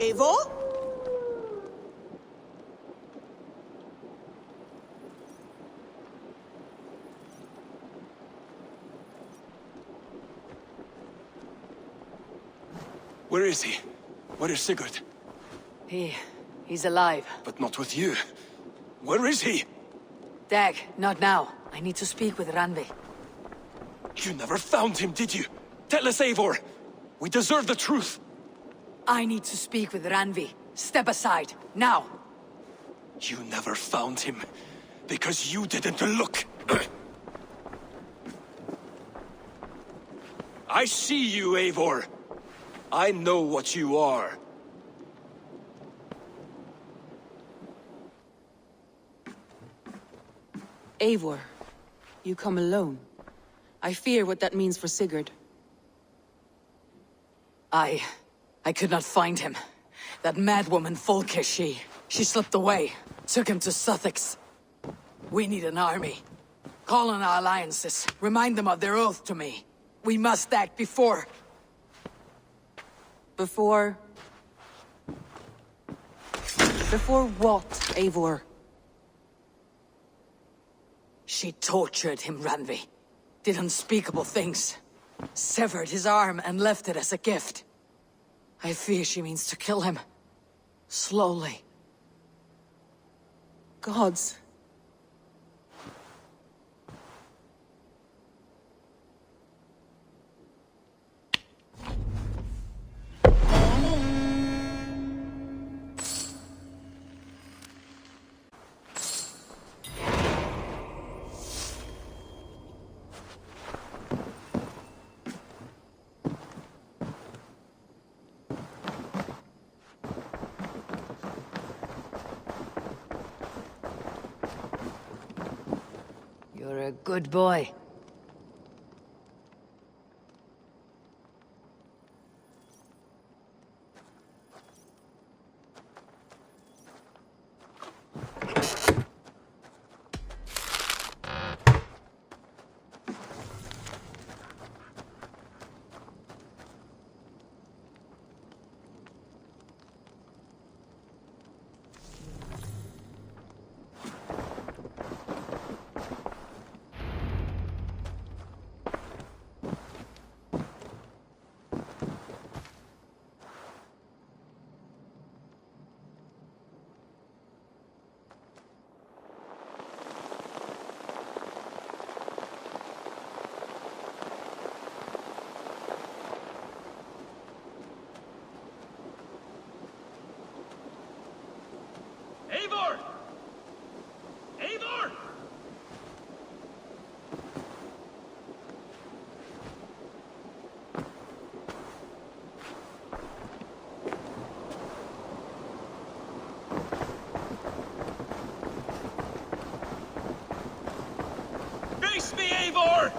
Eivor? Where is he? Where is Sigurd? He's alive. But not with you. Where is he? Dag, not now. I need to speak with Randvi. You never found him, did you? Tell us, Eivor! We deserve the truth! I need to speak with Randvi. Step aside, now! You never found him, because you didn't look! I see you, Eivor! I know what you are. Eivor, you come alone. I fear what that means for Sigurd. I could not find him. That madwoman Folke, she slipped away. Took him to Sussex. We need an army. Call on our alliances. Remind them of their oath to me. We must act before... Before what, Eivor? She tortured him, Randvi. Did unspeakable things. Severed his arm and left it as a gift. I fear she means to kill him. Slowly. Gods. You're a good boy. Eivor! Eivor! Face me, Eivor!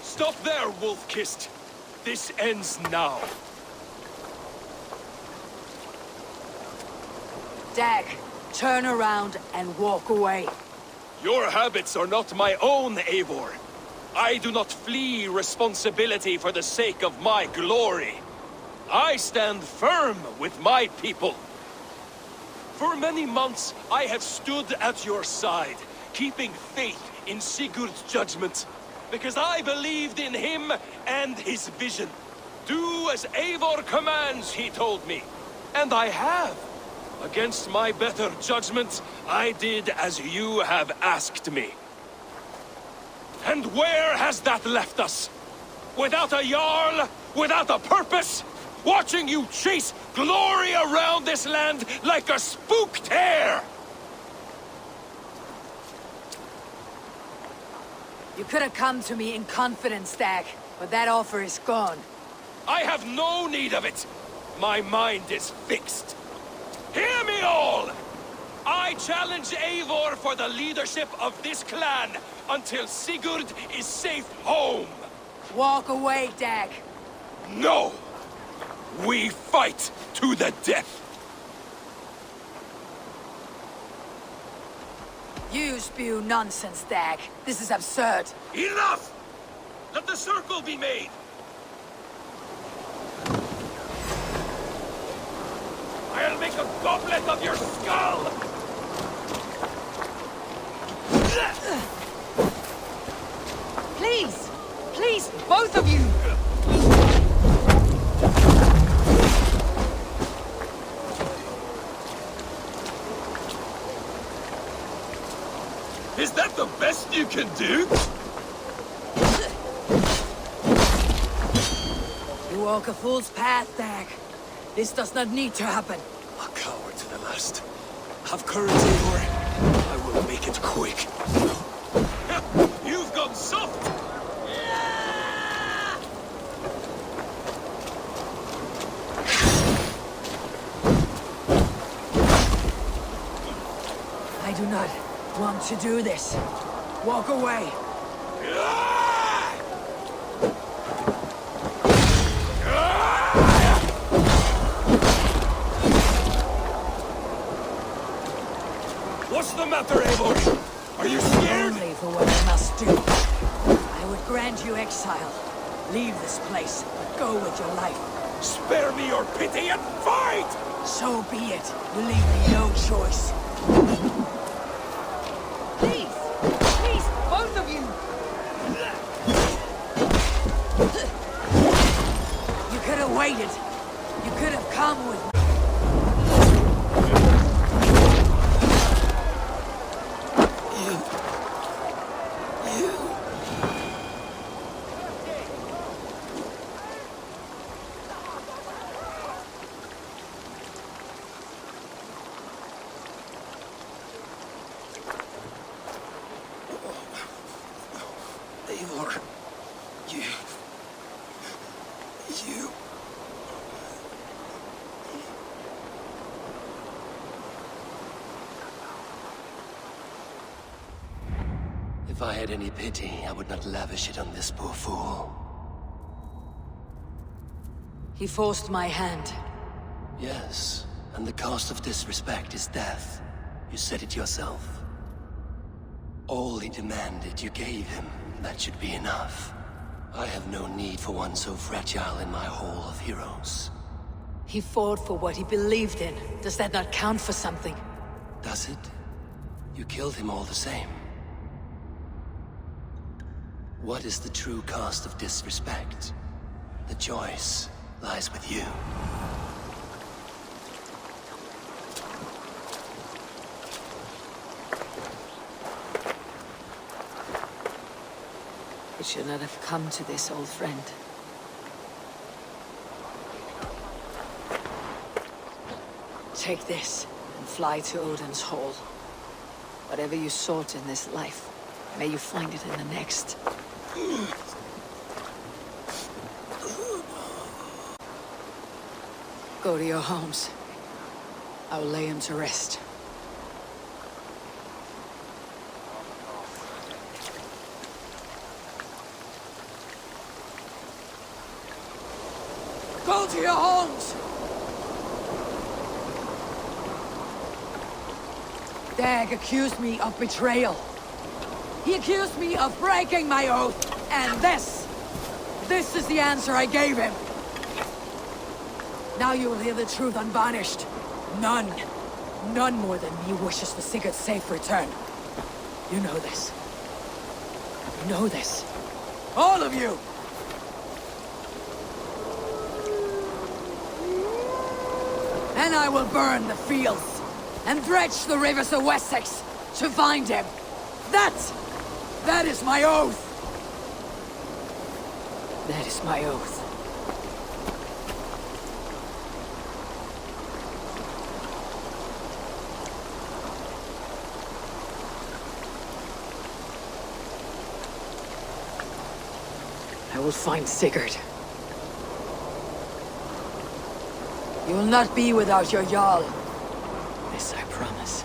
Stop there, wolf-kissed! This ends now. Dag, turn around and walk away. Your habits are not my own, Eivor. I do not flee responsibility for the sake of my glory. I stand firm with my people. For many months, I have stood at your side, keeping faith in Sigurd's judgment. Because I believed in him and his vision. Do as Eivor commands, he told me. And I have. Against my better judgment, I did as you have asked me. And where has that left us? Without a Jarl? Without a purpose? Watching you chase glory around this land like a spooked hare! You could have come to me in confidence, Dag, but that offer is gone. I have no need of it. My mind is fixed. Hear me all! I challenge Eivor for the leadership of this clan until Sigurd is safe home. Walk away, Dag. No! We fight to the death! You spew nonsense, Dag. This is absurd. Enough! Let the circle be made! I'll make a goblet of your skull! Please! Please, both of you! Is that the best you can do? You walk a fool's path, Dag. This does not need to happen. A coward to the last. Have courage, Eivor. I will make it quick. You've gone soft! I do not want to do this. Walk away. What's the matter, Eivor? Are you scared? Only for what I must do. I would grant you exile. Leave this place. Go with your life. Spare me your pity and fight! So be it. You leave me no choice. Please! Please, both of you! You could have waited. You could have come with me. Eivor, you... If I had any pity, I would not lavish it on this poor fool. He forced my hand. Yes, and the cost of disrespect is death. You said it yourself. All he demanded, you gave him. That should be enough. I have no need for one so fragile in my hall of heroes. He fought for what he believed in. Does that not count for something? Does it? You killed him all the same. What is the true cost of disrespect? The choice lies with you. It should not have come to this, old friend. Take this and fly to Odin's Hall. Whatever you sought in this life, may you find it in the next. Go to your homes. I will lay him to rest. Go to your homes! Dag accused me of betrayal. He accused me of breaking my oath. And this is the answer I gave him. Now you will hear the truth unvarnished. None more than me wishes for Sigurd's safe return. You know this. You know this. All of you! And I will burn the fields, and dredge the rivers of Wessex, to find him. That is my oath! That is my oath. I will find Sigurd. You will not be without your Jarl. This I promise.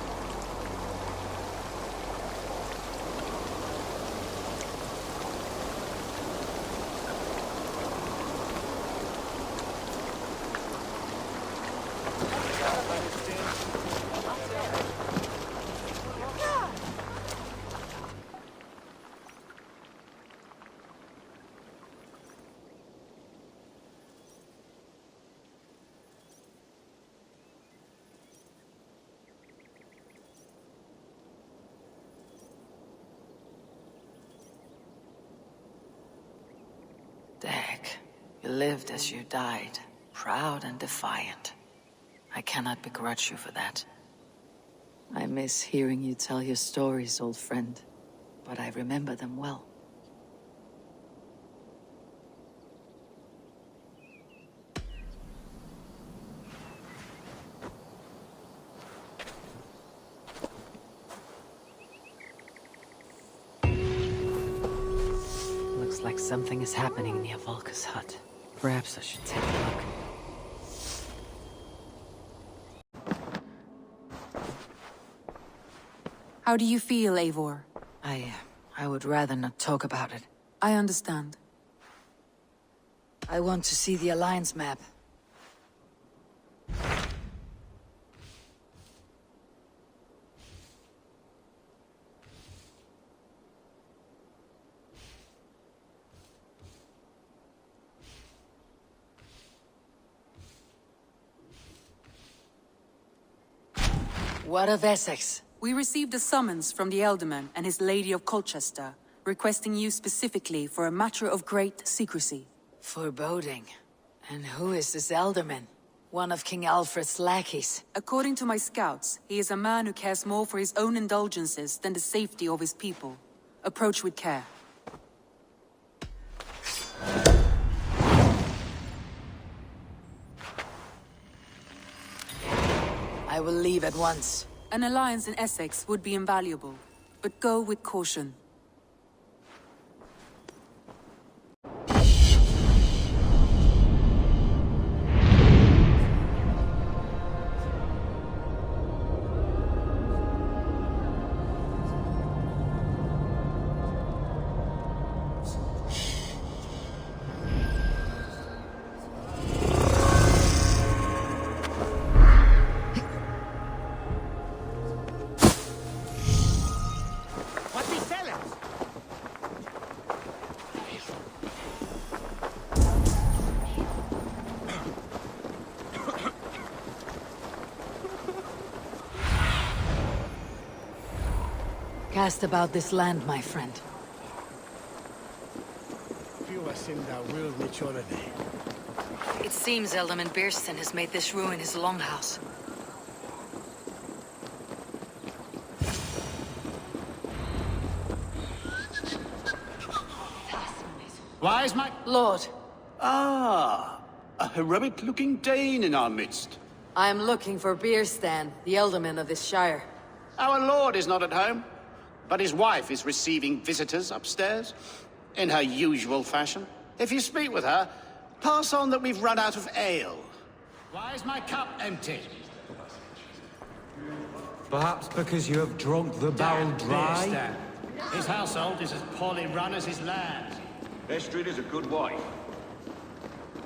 You lived as you died, proud and defiant. I cannot begrudge you for that. I miss hearing you tell your stories, old friend, but I remember them well. Looks like something is happening near Volka's hut. Perhaps I should take a look. How do you feel, Eivor? I would rather not talk about it. I understand. I want to see the Alliance map. What of Essex? We received a summons from the Elderman and his Lady of Colchester, requesting you specifically for a matter of great secrecy. Foreboding. And who is this Elderman? One of King Alfred's lackeys. According to my scouts, he is a man who cares more for his own indulgences than the safety of his people. Approach with care. I will leave at once. An alliance in Essex would be invaluable, but go with caution. Cast about this land, my friend. It seems Elderman Bierston has made this ruin his longhouse. Wise my... Lord, Ah, a heroic-looking Dane in our midst. I am looking for Bierstan, the Elderman of this shire. Our lord is not at home, but his wife is receiving visitors upstairs, in her usual fashion. If you speak with her, pass on that we've run out of ale. Why is my cup empty? Perhaps because you have drunk the barrel dry? His household is as poorly run as his land. Estrid is a good wife.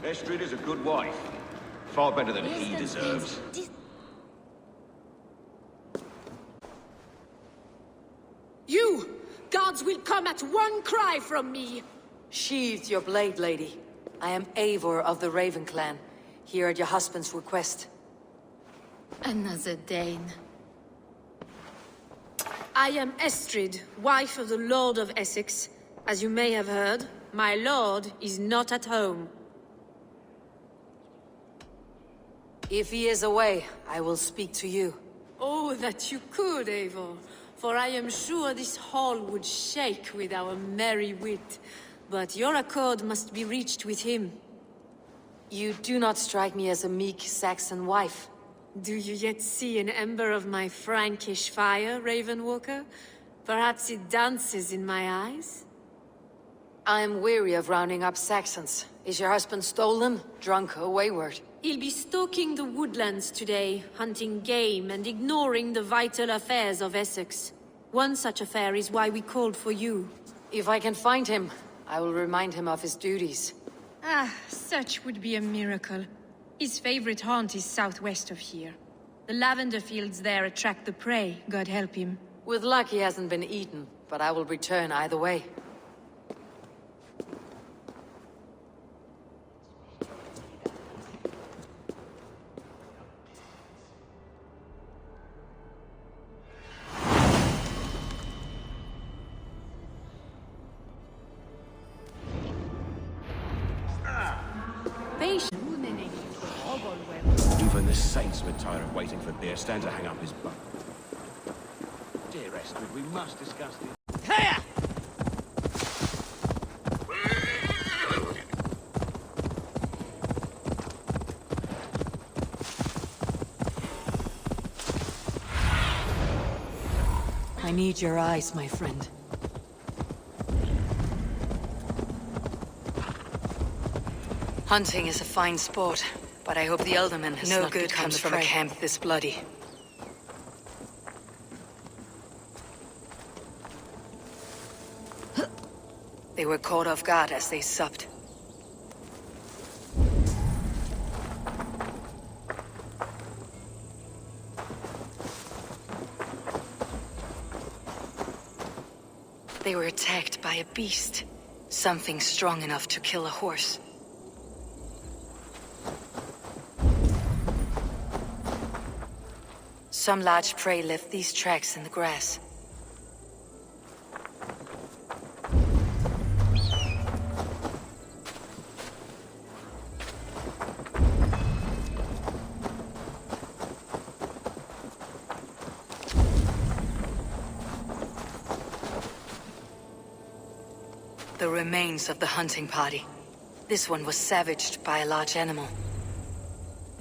Estrid is a good wife. Far better than he deserves. You! Gods will come at one cry from me! Sheathe your blade, lady. I am Eivor of the Raven clan, here at your husband's request. Another Dane. I am Estrid, wife of the Lord of Essex. As you may have heard, my lord is not at home. If he is away, I will speak to you. Oh, that you could, Eivor. For I am sure this hall would shake with our merry wit. But your accord must be reached with him. You do not strike me as a meek Saxon wife. Do you yet see an ember of my Frankish fire, Ravenwalker? Perhaps it dances in my eyes? I am weary of rounding up Saxons. Is your husband stolen, drunk, or wayward? He'll be stalking the woodlands today, hunting game and ignoring the vital affairs of Essex. One such affair is why we called for you. If I can find him, I will remind him of his duties. Ah, such would be a miracle. His favorite haunt is southwest of here. The lavender fields there attract the prey, God help him. With luck he hasn't been eaten, but I will return either way. nation. Even the saints would tire of waiting for Beerstan to hang up his bow. Dear Estrid, we must discuss this. I need your eyes, my friend. Hunting is a fine sport, but I hope the Elderman has No not good become comes the from a prey. camp this bloody. They were caught off guard as they supped. They were attacked by a beast. Something strong enough to kill a horse. Some large prey left these tracks in the grass. The remains of the hunting party. This one was savaged by a large animal.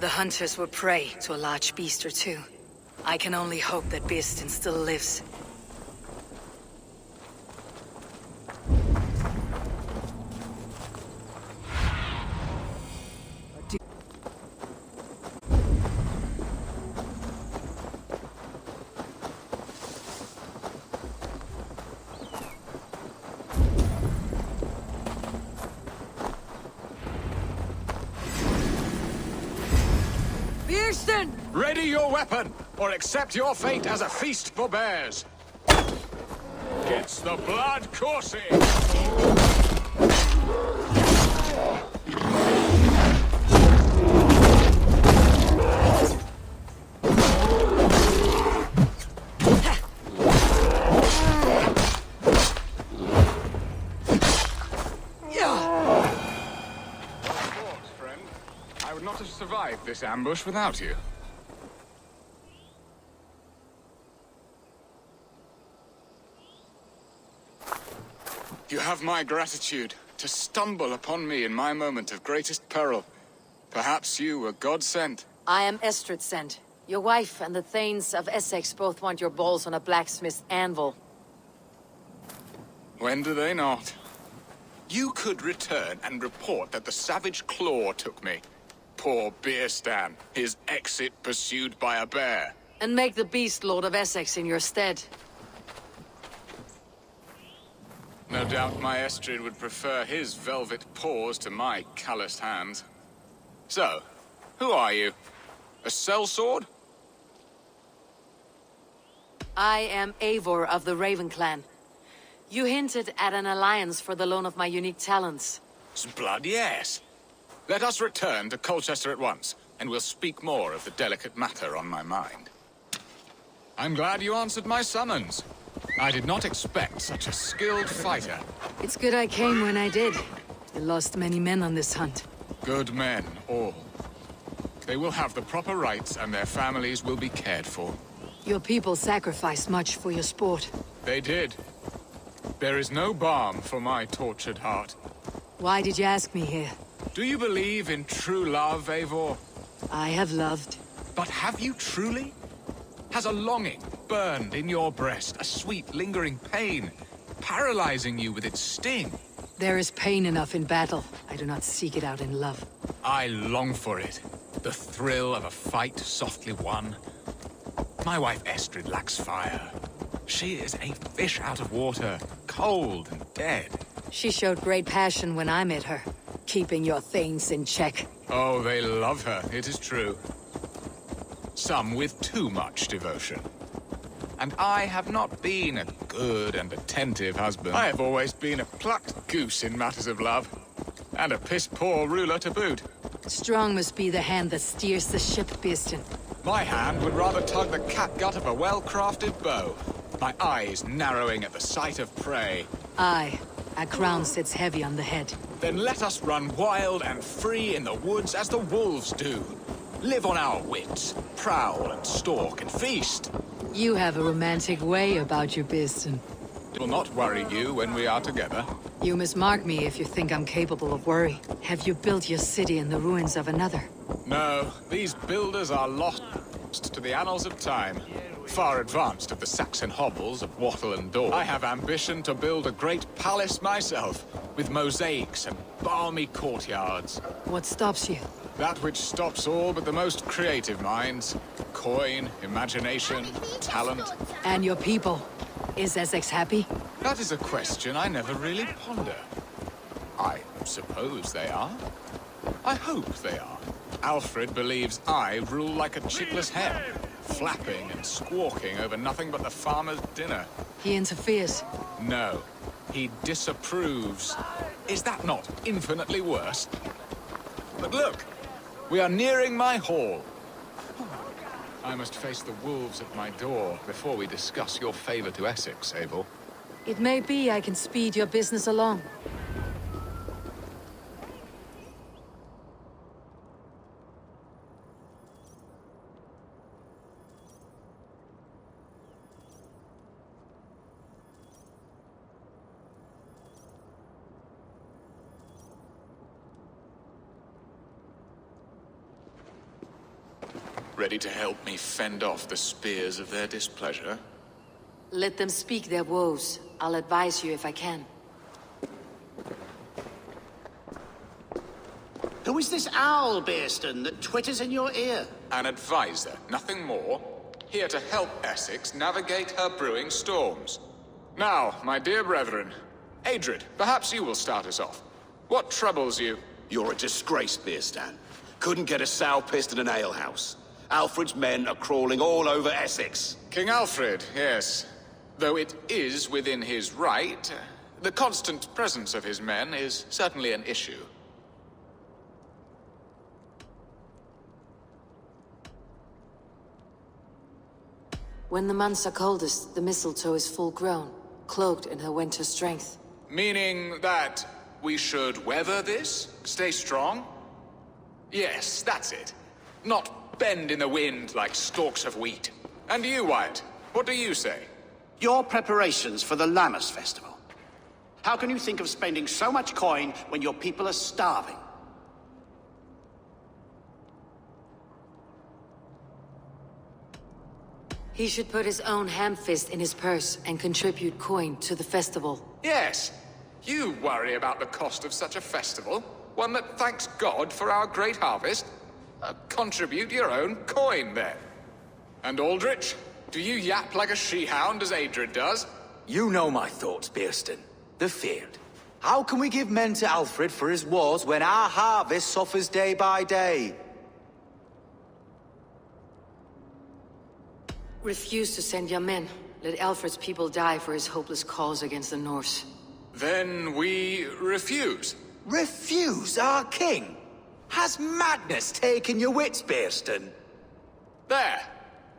The hunters were prey to a large beast or two. I can only hope that Beerstan still lives. Beerstan! Ready your weapon, or accept your fate as a feast for bears. Gets the blood coursing. Friend, I would not have survived this ambush without you. You have my gratitude to stumble upon me in my moment of greatest peril. Perhaps you were God-sent. I am Estrid sent. Your wife and the Thanes of Essex both want your balls on a blacksmith's anvil. When do they not? You could return and report that the savage claw took me. Poor Beerstan, his exit pursued by a bear. And make the beast Lord of Essex in your stead. No doubt my Estrid would prefer his velvet paws to my calloused hands. So, who are you? A sellsword? I am Eivor of the Raven Clan. You hinted at an alliance for the loan of my unique talents. Blood, yes. Let us return to Colchester at once, and we'll speak more of the delicate matter on my mind. I'm glad you answered my summons. I did not expect such a skilled fighter. It's good I came when I did. You lost many men on this hunt. Good men, all. They will have the proper rights, and their families will be cared for. Your people sacrificed much for your sport. They did. There is no balm for my tortured heart. Why did you ask me here? Do you believe in true love, Eivor? I have loved. But have you truly? Has a longing burned in your breast, a sweet, lingering pain, paralyzing you with its sting? There is pain enough in battle. I do not seek it out in love. I long for it. The thrill of a fight softly won. My wife Estrid lacks fire. She is a fish out of water, cold and dead. She showed great passion when I met her, keeping your Thanes in check. Oh, they love her, it is true. Some with too much devotion. And I have not been a good and attentive husband. I have always been a plucked goose in matters of love. And a piss-poor ruler to boot. Strong must be the hand that steers the ship, Beerstan. My hand would rather tug the catgut of a well-crafted bow. My eyes narrowing at the sight of prey. Aye, a crown sits heavy on the head. Then let us run wild and free in the woods as the wolves do. Live on our wits, prowl and stalk and feast. You have a romantic way about you, Beeston. It will not worry you when we are together. You mismark me if you think I'm capable of worry. Have you built your city in the ruins of another? No, these builders are lost to the annals of time. Far advanced of the Saxon hovels of wattle and daub. I have ambition to build a great palace myself, with mosaics and balmy courtyards. What stops you? That which stops all but the most creative minds. Coin, imagination, talent. And your people? Is Essex happy? That is a question I never really ponder. I suppose they are. I hope they are. Alfred believes I rule like a chickless hen, flapping and squawking over nothing but the farmer's dinner. He interferes. No, he disapproves. Is that not infinitely worse? But look, we are nearing my hall. I must face the wolves at my door before we discuss your favor to Essex, Abel. It may be I can speed your business along. Ready to help me fend off the spears of their displeasure? Let them speak their woes. I'll advise you if I can. Who is this owl, Beeston, that twitters in your ear? An advisor, nothing more. Here to help Essex navigate her brewing storms. Now, my dear brethren, Adrid, perhaps you will start us off. What troubles you? You're a disgrace, Beerstan. Couldn't get a sow pissed in an alehouse. Alfred's men are crawling all over Essex. King Alfred, yes. Though it is within his right, the constant presence of his men is certainly an issue. When the months are coldest, the mistletoe is full grown, cloaked in her winter strength. Meaning that we should weather this? Stay strong? Yes, that's it. Not bend in the wind like stalks of wheat. And you, Wyatt, what do you say? Your preparations for the Lammas festival. How can you think of spending so much coin when your people are starving? He should put his own ham-fist in his purse and contribute coin to the festival. Yes. You worry about the cost of such a festival, one that thanks God for our great harvest. Contribute your own coin, then. And Aldrich, do you yap like a she-hound as Adrid does? You know my thoughts, Beerston. The field. How can we give men to Alfred for his wars when our harvest suffers day by day? Refuse to send your men. Let Alfred's people die for his hopeless cause against the Norse. Then we refuse. Refuse our king? Has madness taken your wits, Beerston? There.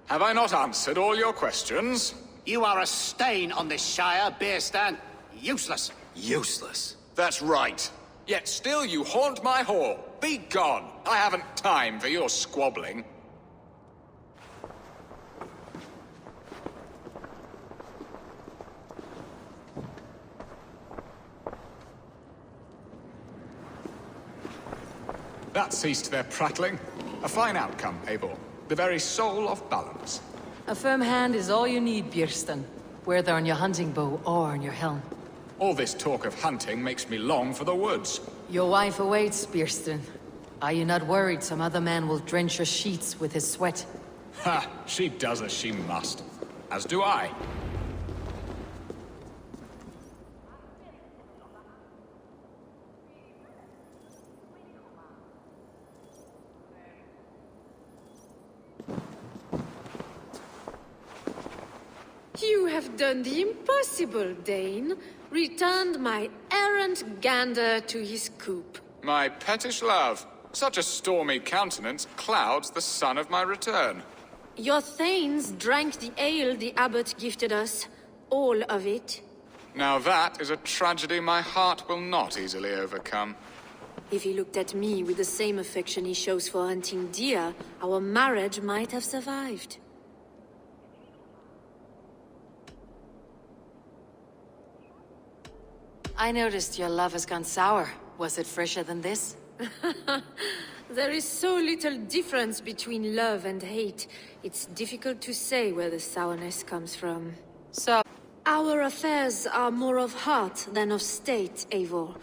Have I not answered all your questions? You are a stain on this shire, Beerstan. Useless. Useless. That's right. Yet still you haunt my hall. Be gone. I haven't time for your squabbling. That ceased their prattling. A fine outcome, Abel. The very soul of balance. A firm hand is all you need, Beerston. Whether on your hunting bow or on your helm. All this talk of hunting makes me long for the woods. Your wife awaits, Beerston. Are you not worried some other man will drench your sheets with his sweat? Ha! She does as she must. As do I. You have done the impossible, Dane. Returned my errant gander to his coop. My pettish love. Such a stormy countenance clouds the sun of my return. Your thanes drank the ale the abbot gifted us. All of it. Now that is a tragedy my heart will not easily overcome. If he looked at me with the same affection he shows for hunting deer, our marriage might have survived. I noticed your love has gone sour. Was it fresher than this? There is so little difference between love and hate. It's difficult to say where the sourness comes from. So, Our affairs are more of heart than of state, Eivor.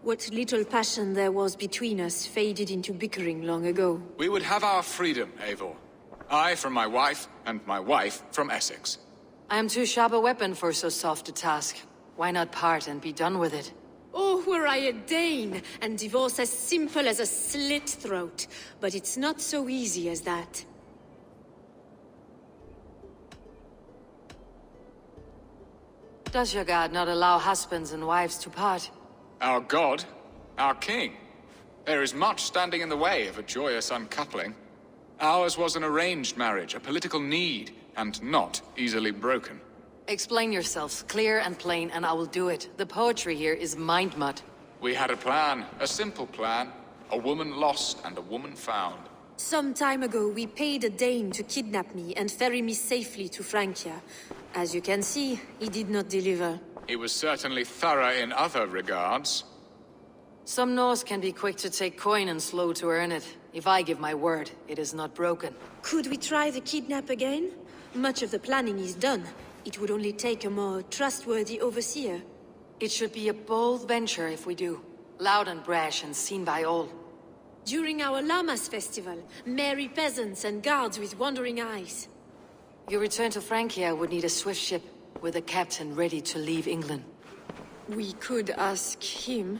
What little passion there was between us faded into bickering long ago. We would have our freedom, Eivor. I from my wife, and my wife from Essex. I am too sharp a weapon for so soft a task. Why not part and be done with it? Oh, were I a Dane, and divorce as simple as a slit throat. But it's not so easy as that. Does your god not allow husbands and wives to part? Our god, our king. There is much standing in the way of a joyous uncoupling. Ours was an arranged marriage, a political need, and not easily broken. Explain yourselves, clear and plain, and I will do it. The poetry here is mind mud. We had a plan, a simple plan. A woman lost and a woman found. Some time ago, we paid a Dane to kidnap me and ferry me safely to Francia. As you can see, he did not deliver. He was certainly thorough in other regards. Some Norse can be quick to take coin and slow to earn it. If I give my word, it is not broken. Could we try the kidnap again? Much of the planning is done. It would only take a more trustworthy overseer. It should be a bold venture if we do. Loud and brash and seen by all. During our Llamas festival, merry peasants and guards with wandering eyes. Your return to Francia would need a swift ship, with a captain ready to leave England. We could ask him.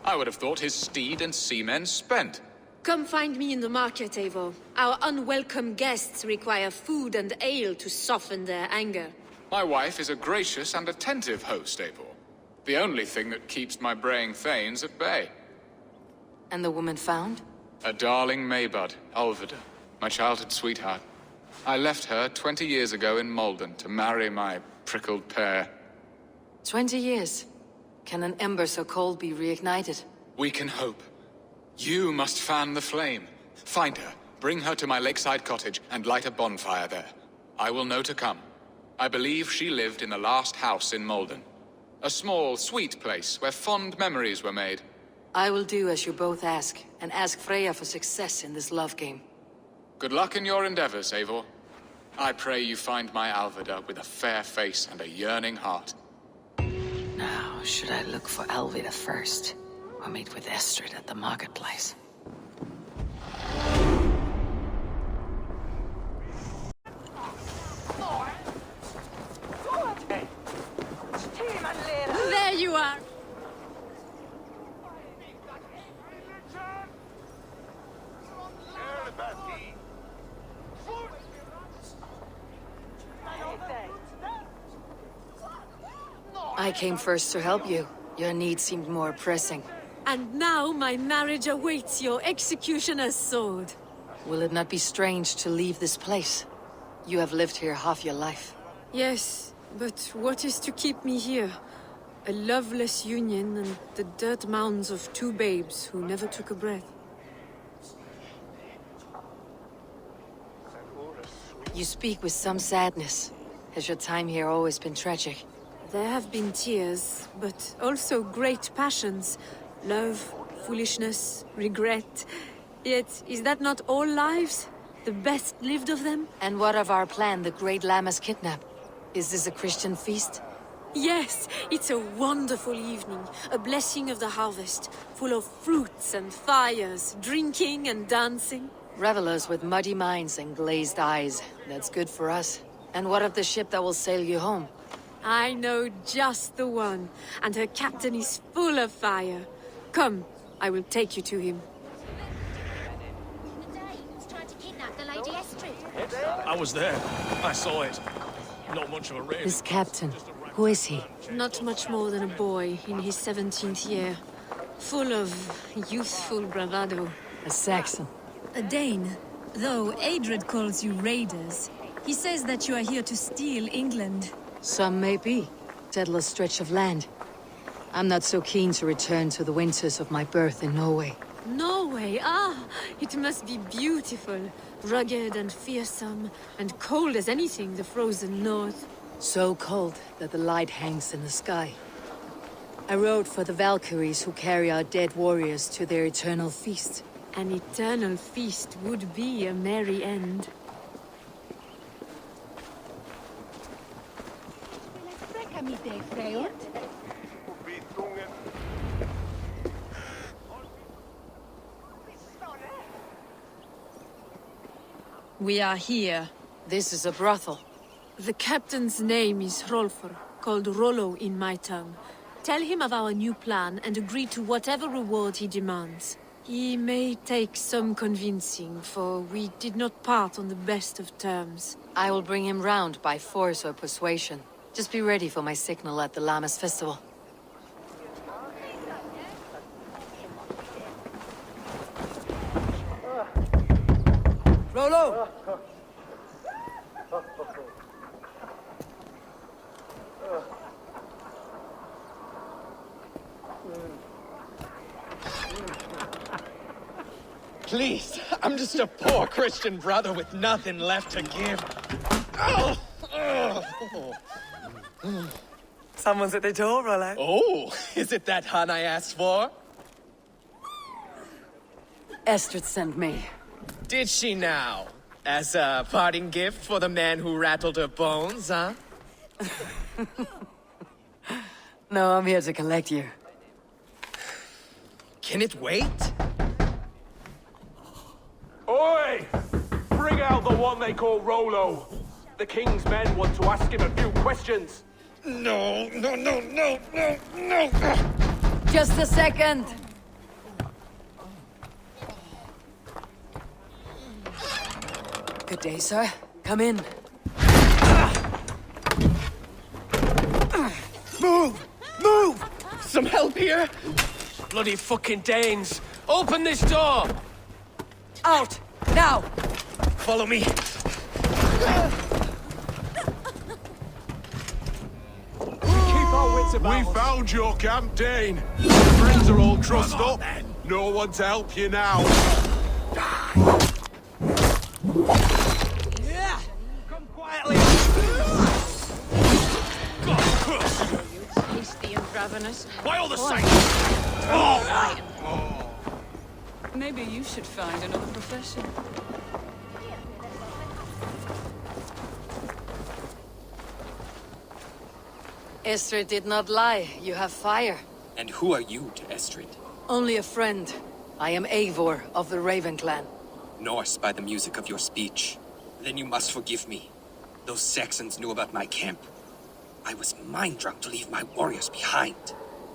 I would have thought his steed and seamen spent. Come find me in the market, Eivor. Our unwelcome guests require food and ale to soften their anger. My wife is a gracious and attentive host, Eivor. The only thing that keeps my braying thanes at bay. And the woman found? A darling Maybud, Alvida, my childhood sweetheart. I left her 20 years ago in Malden to marry my prickled pear. 20 years? Can an ember so cold be reignited? We can hope. You must fan the flame. Find her, bring her to my lakeside cottage, and light a bonfire there. I will know to come. I believe she lived in the last house in Malden. A small, sweet place where fond memories were made. I will do as you both ask, and ask Freya for success in this love game. Good luck in your endeavors, Eivor. I pray you find my Alvida with a fair face and a yearning heart. Now, should I look for Alvida first, or meet with Estrid at the marketplace? There you are! I came first to help you. Your need seemed more pressing. And now my marriage awaits your executioner's sword. Will it not be strange to leave this place? You have lived here half your life. Yes, but what is to keep me here? A loveless union and the dirt mounds of two babes who never took a breath. You speak with some sadness. Has your time here always been tragic? There have been tears, but also great passions. Love, foolishness, regret. Yet, is that not all lives? The best lived of them? And what of our plan, the Great Lammas kidnap? Is this a Christian feast? Yes, it's a wonderful evening. A blessing of the harvest, full of fruits and fires, drinking and dancing. Revelers with muddy minds and glazed eyes. That's good for us. And what of the ship that will sail you home? I know just the one, and her captain is full of fire. Come, I will take you to him. I was there. I saw it. Not much of a raid. This captain, who is he? Not much more than a boy in his 17th year. Full of youthful bravado. A Saxon. A Dane, though Adred calls you raiders. He says that you are here to steal England. Some may be. steadless stretch of land. I'm not so keen to return to the winters of my birth in Norway. Norway, ah! It must be beautiful. Rugged and fearsome, and cold as anything the frozen north. So cold that the light hangs in the sky. I rode for the Valkyries who carry our dead warriors to their eternal feast. An eternal feast would be a merry end. We are here. This is a brothel. The captain's name is Hrolfr, called Rollo in my tongue. Tell him of our new plan and agree to whatever reward he demands. He may take some convincing, for we did not part on the best of terms. I will bring him round by force or persuasion. Just be ready for my signal at the Lammas festival. Rollo! Please, I'm just a poor Christian brother with nothing left to give. Someone's at the door, Rollo. Oh, is it that hun I asked for? Estrid sent me. Did she now? As a parting gift for the man who rattled her bones, huh? No, I'm here to collect you. Can it wait? Oi! Bring out the one they call Rollo. The king's men want to ask him a few questions. No. Just a second. Good day, sir. Come in. Move! Some help here? Bloody fucking Danes! Open this door! Out! Now! Follow me. We found your camp, Dane. Your friends are all trussed up. No one to help you now. Yeah! Come quietly. Hasty and ravenous. By all the saints! Maybe you should find another profession. Estrid did not lie. You have fire. And who are you to Estrid? Only a friend. I am Eivor of the Raven clan. Norse by the music of your speech. Then you must forgive me. Those Saxons knew about my camp. I was mind-drunk to leave my warriors behind.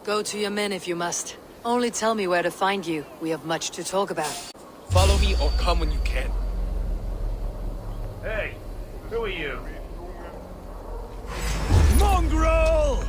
Go to your men if you must. Only tell me where to find you. We have much to talk about. Follow me or come when you can. Hey, who are you? Mongrel!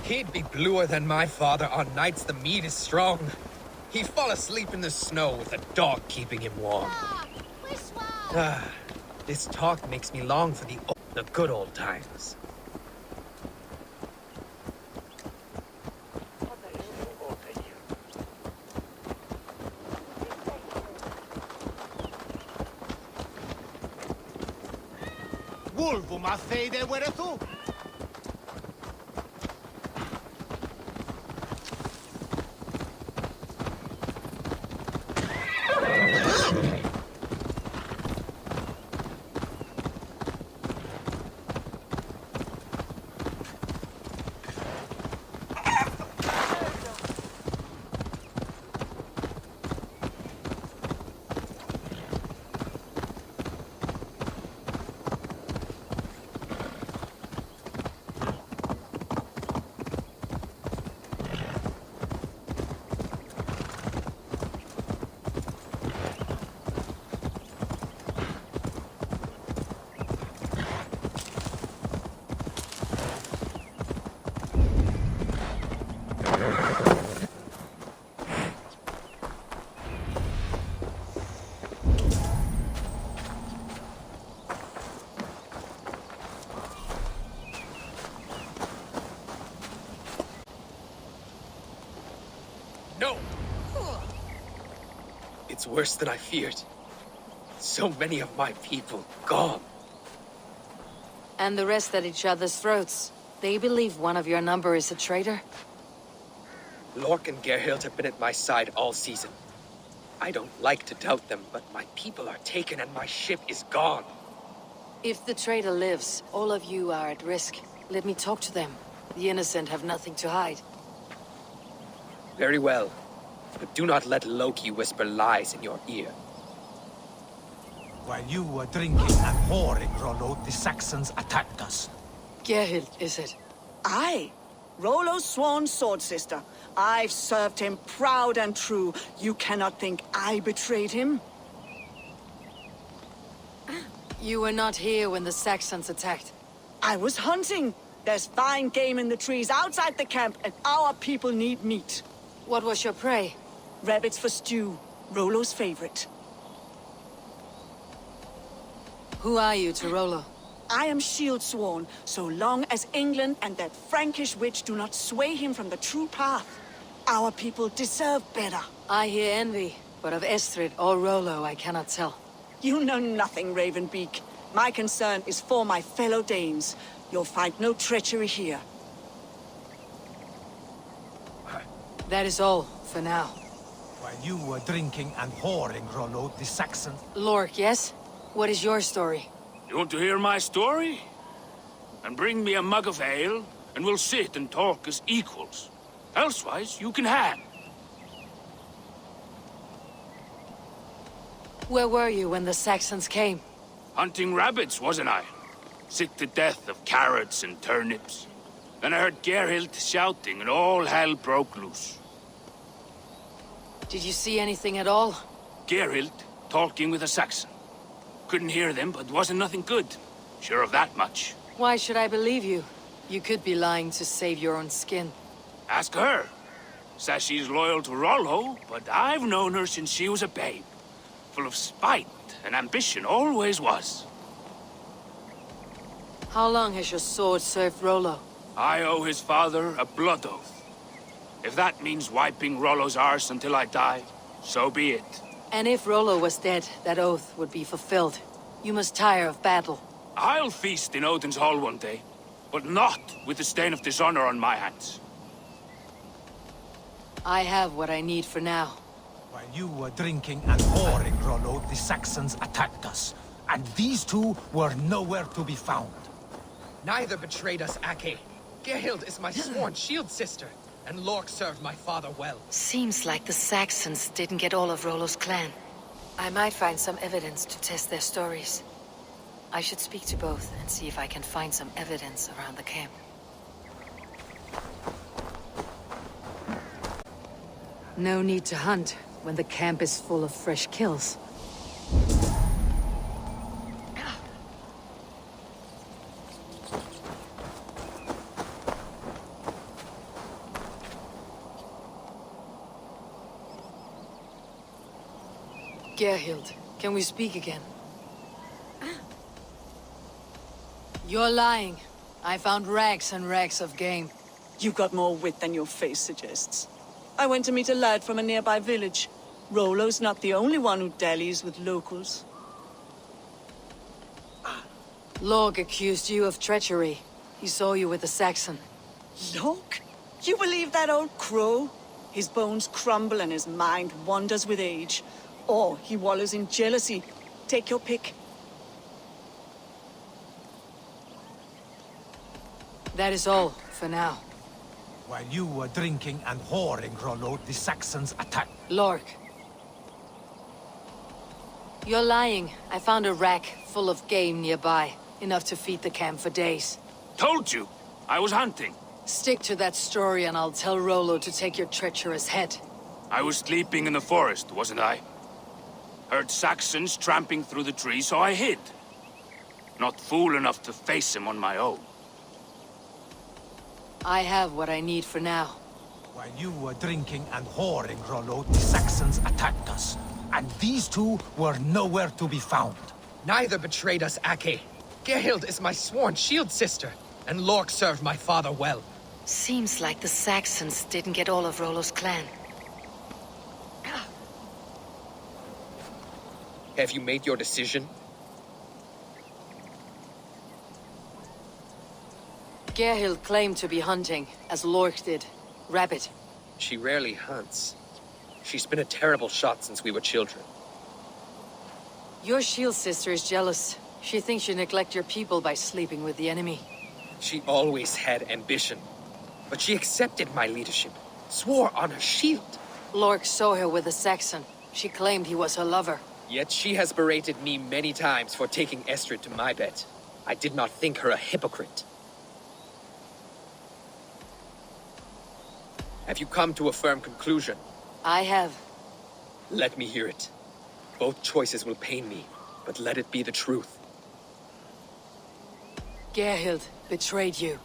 He'd be bluer than my father on nights the meat is strong. He'd fall asleep in the snow with a dog keeping him warm. This talk makes me long for the good old times. Wolvo ma fede where tu? It's worse than I feared. So many of my people gone. And the rest at each other's throats. They believe one of your number is a traitor? Lork and Gerhild have been at my side all season. I don't like to doubt them, but my people are taken and my ship is gone. If the traitor lives, all of you are at risk. Let me talk to them. The innocent have nothing to hide. Very well. But do not let Loki whisper lies in your ear. While you were drinking and whoring, Rollo, the Saxons attacked us. Gerhild, is it? Aye. Rollo's sworn sword sister. I've served him proud and true. You cannot think I betrayed him? You were not here when the Saxons attacked. I was hunting. There's fine game in the trees outside the camp, and our people need meat. What was your prey? Rabbits for stew. Rollo's favorite. Who are you to Rollo? I am shield sworn, so long as England and that Frankish witch do not sway him from the true path. Our people deserve better. I hear envy, but of Estrid or Rollo I cannot tell. You know nothing, Ravenbeak. My concern is for my fellow Danes. You'll find no treachery here. That is all, for now. While you were drinking and whoring, Rollo, the Saxons... Lork, yes? What is your story? You want to hear my story? And bring me a mug of ale, and we'll sit and talk as equals. Elsewise, you can hang. Where were you when the Saxons came? Hunting rabbits, wasn't I? Sick to death of carrots and turnips. Then I heard Gerhild shouting, and all hell broke loose. Did you see anything at all? Gerhild talking with a Saxon. Couldn't hear them, but wasn't nothing good. Sure of that much. Why should I believe you? You could be lying to save your own skin. Ask her. Says she's loyal to Rollo, but I've known her since she was a babe. Full of spite and ambition, always was. How long has your sword served Rollo? I owe his father a blood oath. If that means wiping Rollo's arse until I die, so be it. And if Rollo was dead, that oath would be fulfilled. You must tire of battle. I'll feast in Odin's hall one day, but not with the stain of dishonor on my hands. I have what I need for now. While you were drinking and whoring, Rollo, the Saxons attacked us. And these two were nowhere to be found. Neither betrayed us, Ake. Gerhild is my sworn shield sister, and Lork served my father well. Seems like the Saxons didn't get all of Rollo's clan. I might find some evidence to test their stories. I should speak to both and see if I can find some evidence around the camp. No need to hunt when the camp is full of fresh kills. Gerhild, can we speak again? You're lying. I found rags and rags of game. You got more wit than your face suggests. I went to meet a lad from a nearby village. Rollo's not the only one who dallies with locals. Lork accused you of treachery. He saw you with a Saxon. Lork? You believe that old crow? His bones crumble and his mind wanders with age. Or he wallows in jealousy. Take your pick. That is all, for now. While you were drinking and whoring, Rollo, the Saxons attacked. Lork. You're lying. I found a rack full of game nearby. Enough to feed the camp for days. Told you! I was hunting. Stick to that story and I'll tell Rollo to take your treacherous head. I was sleeping in the forest, wasn't I? Heard Saxons tramping through the trees, so I hid. Not fool enough to face him on my own. I have what I need for now. While you were drinking and whoring, Rollo, the Saxons attacked us. And these two were nowhere to be found. Neither betrayed us, Ake. Gerhild is my sworn shield sister, and Lork served my father well. Seems like the Saxons didn't get all of Rollo's clan. Have you made your decision? Gerhild claimed to be hunting, as Lork did. Rabbit. She rarely hunts. She's been a terrible shot since we were children. Your shield sister is jealous. She thinks you neglect your people by sleeping with the enemy. She always had ambition. But she accepted my leadership. Swore on her shield. Lork saw her with a Saxon. She claimed he was her lover. Yet she has berated me many times for taking Estrid to my bed. I did not think her a hypocrite. Have you come to a firm conclusion? I have. Let me hear it. Both choices will pain me, but let it be the truth. Gerhild betrayed you.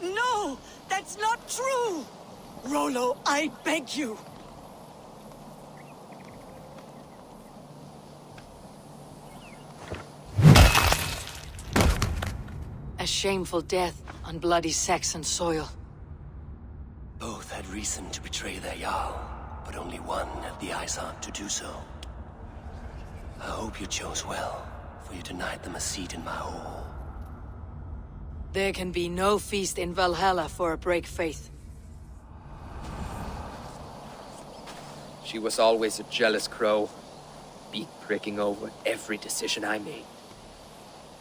No! That's not true! Rollo, I beg you! A shameful death on bloody Saxon soil. Both had reason to betray their Jarl, but only one had the eyes out to do so. I hope you chose well, for you denied them a seat in my hall. There can be no feast in Valhalla for a break faith. She was always a jealous crow, beak pricking over every decision I made.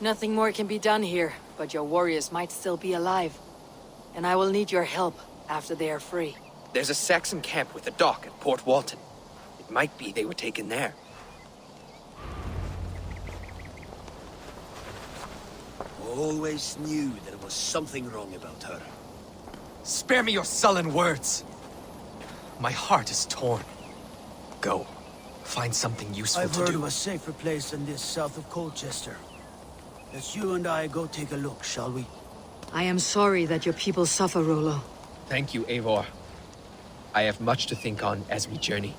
Nothing more can be done here, but your warriors might still be alive. And I will need your help after they are free. There's a Saxon camp with a dock at Port Walton. It might be they were taken there. Always knew there was something wrong about her. Spare me your sullen words. My heart is torn. Go. Find something useful I've to heard do. of a safer place than this south of Colchester. Let's you and I go take a look, shall we? I am sorry that your people suffer, Rollo. Thank you, Eivor. I have much to think on as we journey.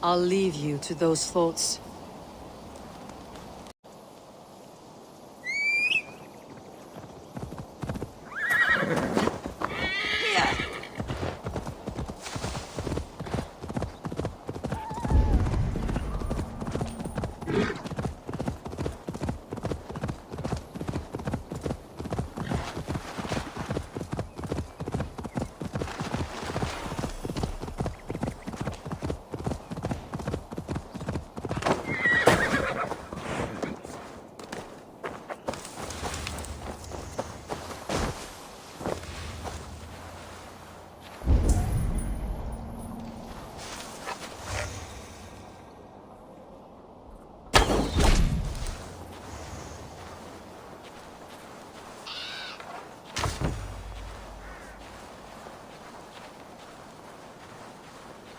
I'll leave you to those thoughts.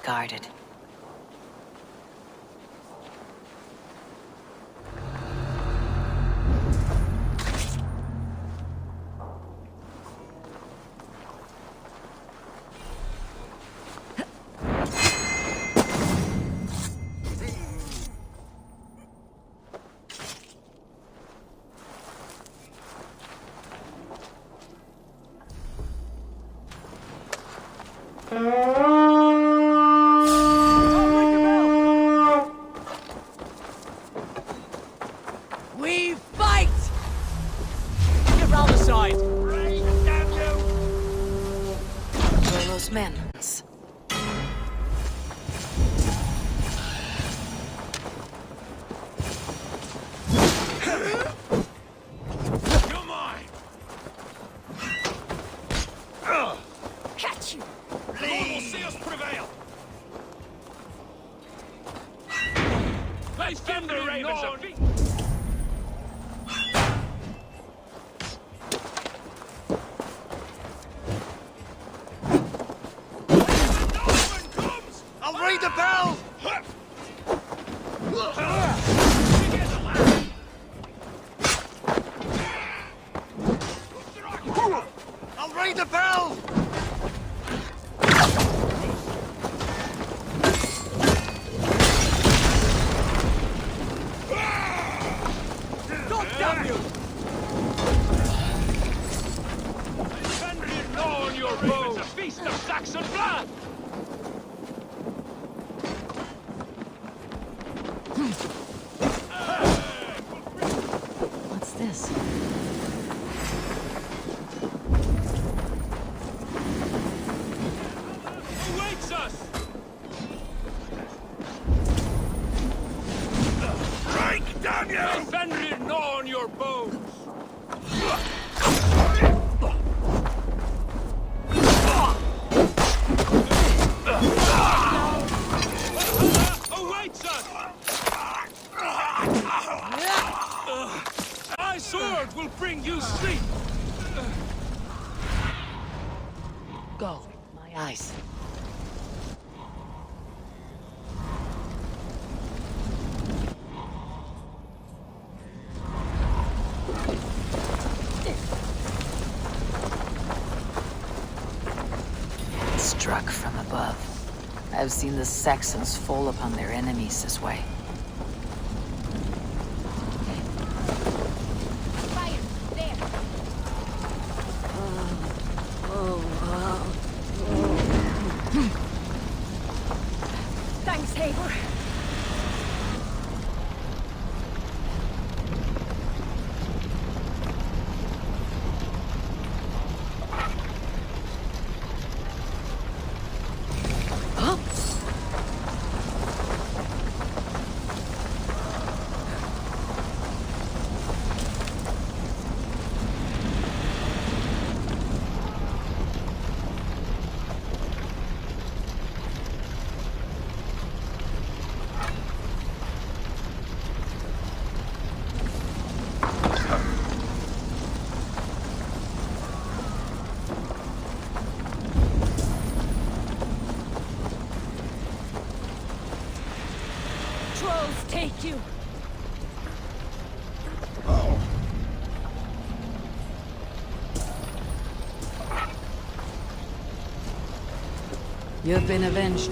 Guarded. We fight! Get round the side! Rollo's men. You're mine! Catch you! Lord will see us prevail! They send the ravens a feast! I'll ring the bell! I'll ring the bell! God damn you! Fenrir on your ravens a feast of Saxon blood! this? Awaits us! Strike, damn you! Fenrir gnaw on your bones! Awaits us! My sword will bring you sleep! Go, my eyes. Struck from above. I've seen the Saxons fall upon their enemies this way. Fire! There! Thanks, Eivor. Trolls take you! You've been avenged.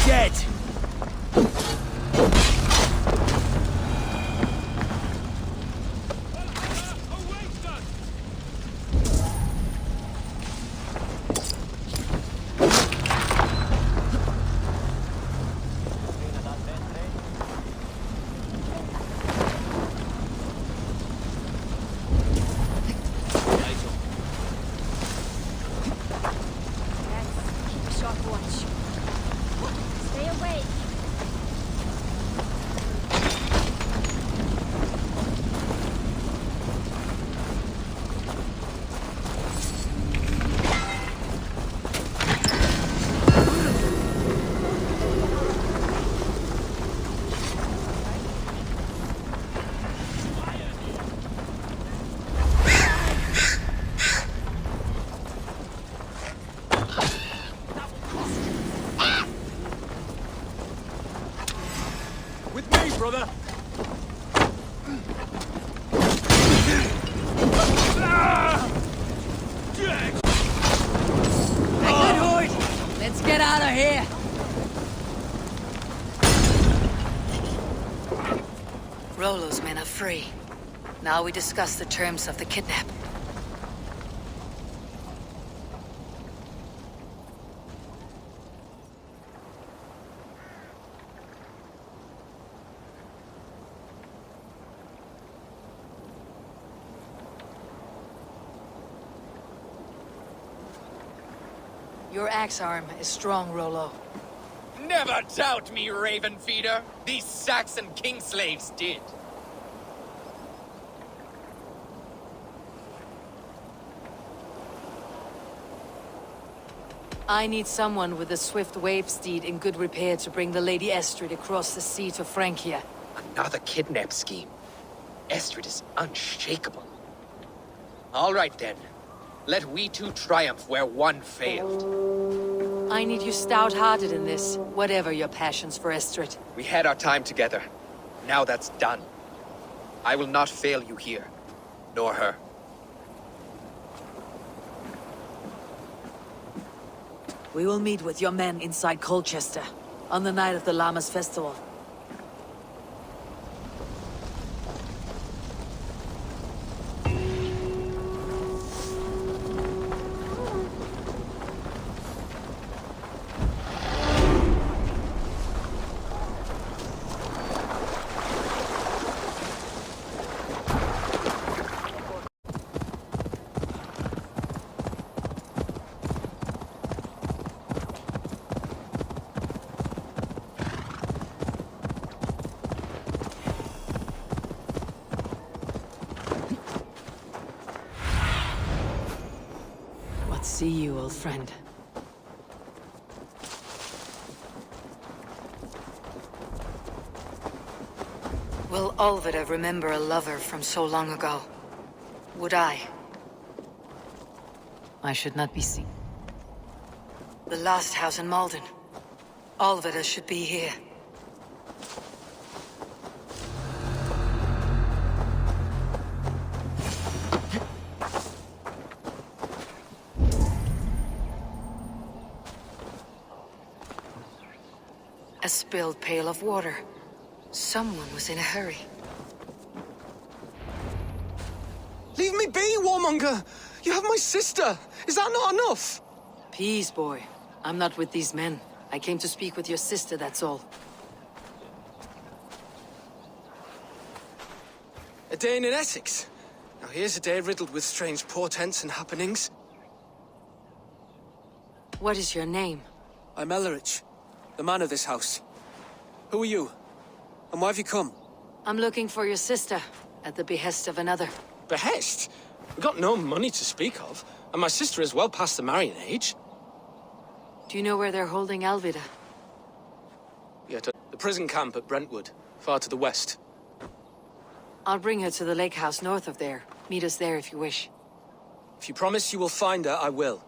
Dead! Keep a sharp watch. Stay awake. With me, brother! Good horde! Let's get out of here! Rollo's men are free. Now we discuss the terms of the kidnap. Your axe arm is strong, Rollo. Never doubt me, Raven Feeder. These Saxon king slaves did. I need someone with a swift wave steed in good repair to bring the Lady Estrid across the sea to Francia. Another kidnap scheme. Estrid is unshakable. All right then. Let we two triumph where one failed. I need you stout-hearted in this, whatever your passions for Estrid. We had our time together. Now that's done. I will not fail you here, nor her. We will meet with your men inside Colchester, on the night of the Llamas Festival. See you, old friend. Will Olvida remember a lover from so long ago? Would I? I should not be seen. The last house in Malden. Olvida should be here. A spilled pail of water. Someone was in a hurry. Leave me be, warmonger! You have my sister! Is that not enough? Peace, boy. I'm not with these men. I came to speak with your sister, that's all. A day in Essex. Now here's a day riddled with strange portents and happenings. What is your name? I'm Ellerich, the man of this house. Who are you? And why have you come? I'm looking for your sister, at the behest of another. Behest? We've got no money to speak of, and my sister is well past the marrying age. Do you know where they're holding Alvida? Yet at the prison camp at Brentwood, far to the west. I'll bring her to the lake house north of there. Meet us there if you wish. If you promise you will find her, I will.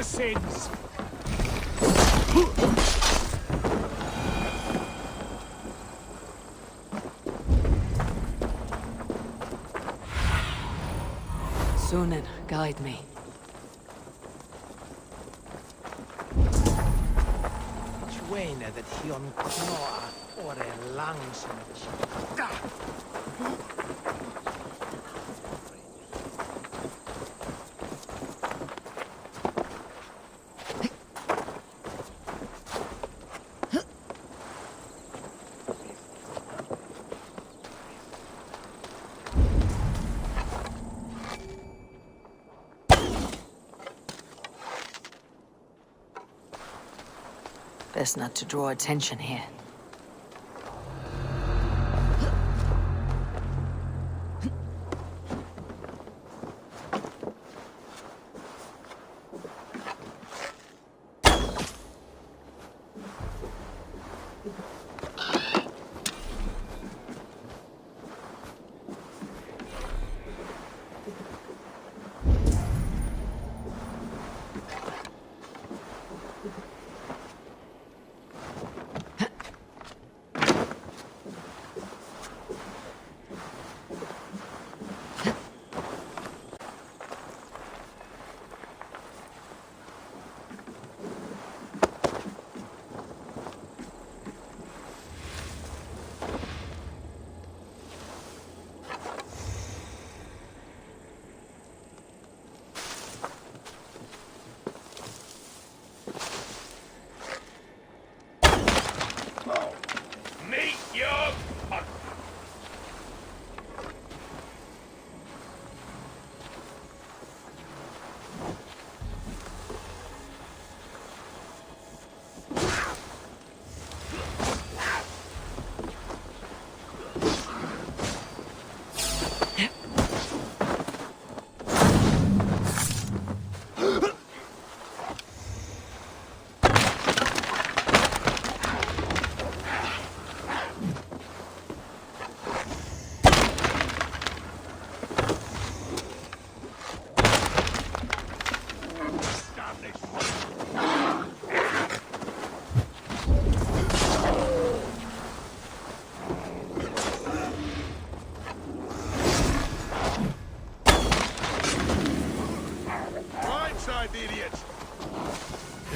Sins! Sunan, guide me. Twain that he on knoa or a langsam. Best not to draw attention here.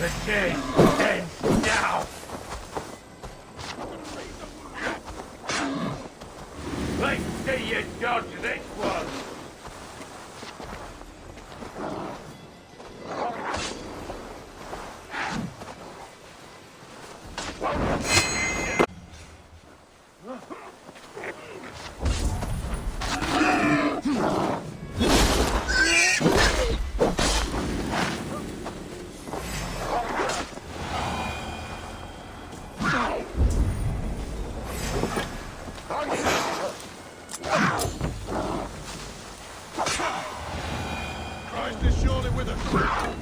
The day ends now! I say you dodge this one! Christ is surely with us!